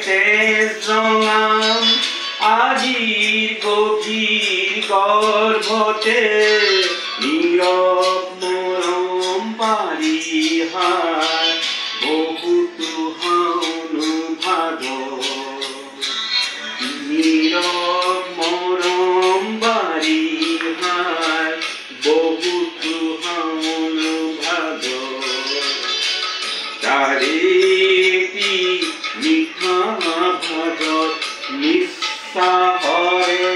তেজ ৰঙাম আজিৰ গভীৰ গৰ্ভতে নীৰৱ মৰম পাৰিহাৰ বহুতো হাউনো ভাদ নীৰৱ মৰম পাৰিহাৰ বহুতো হাউনো ভাদ তাৰে মিঠা ভাগত নিস্তাহৰে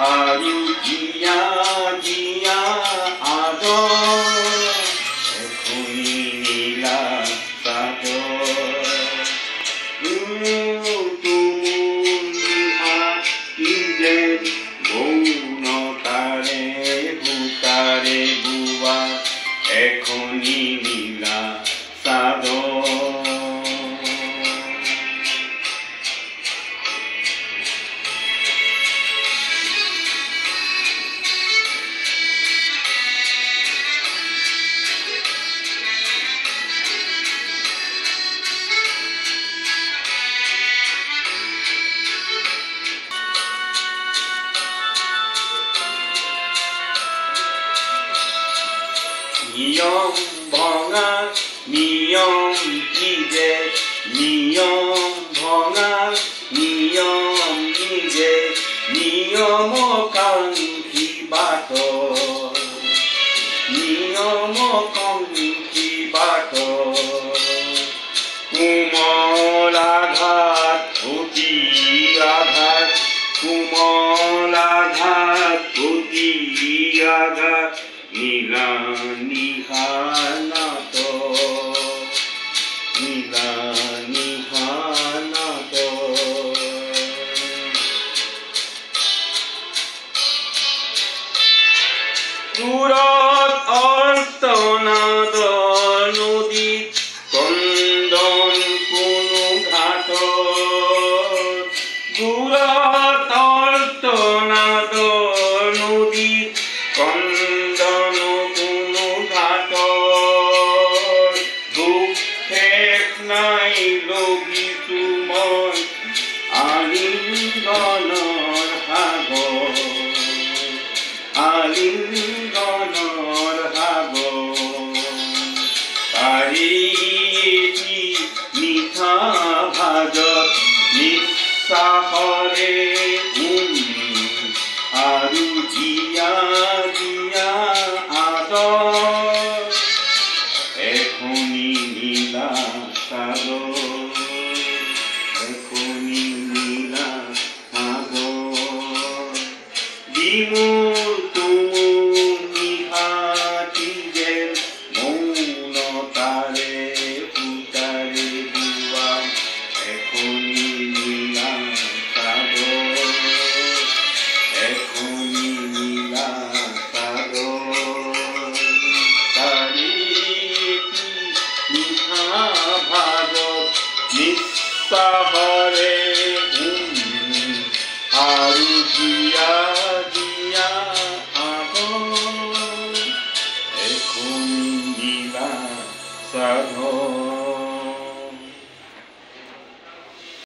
আৰু জীয়া জীয়া আদৰ এখনি নীলা চাদৰ যেন মৌনতাৰে ভূতাৰে বোৱা এখনি নীলা চাদৰ নিয়ম ভঙা নিয়ম কি যে নিয়ম ভঙা নিয়ম কি যে নিয়ম কাঙ্ক্ষী বাট নিয়ম কাঙ্ক্ষী বাট কোমল আঘাত অতি আঘাত কোমল আঘাত অতি আঘাত নীলা নিহানাত নীলা নিহানাত দূৰত অৰ্তনাদ নদীত কন্দন কোনো ঘাট দূৰত অৰ্তনাদ নদীত কন্দন কোনো ঘাট দুখেপ নাই লগিছো মই আলিংগনৰ সাগৰ আলিংগনৰ সাগৰ তাৰি মিঠা ভাজত নিস্তাহৰে আৰু জীয়া জীয়া আদৰ এখনি নীলা চাদৰ এখনি নীলা চাদৰ বিমূৰ তুমূল নিহাতি যেন মৌনতাৰে ভূতাৰে বোৱা এখনি নীলা চাদৰ এখনি নীলা চাদৰ তাৰি মিঠা ভাগত নিস্তাহৰে আৰু জীয়া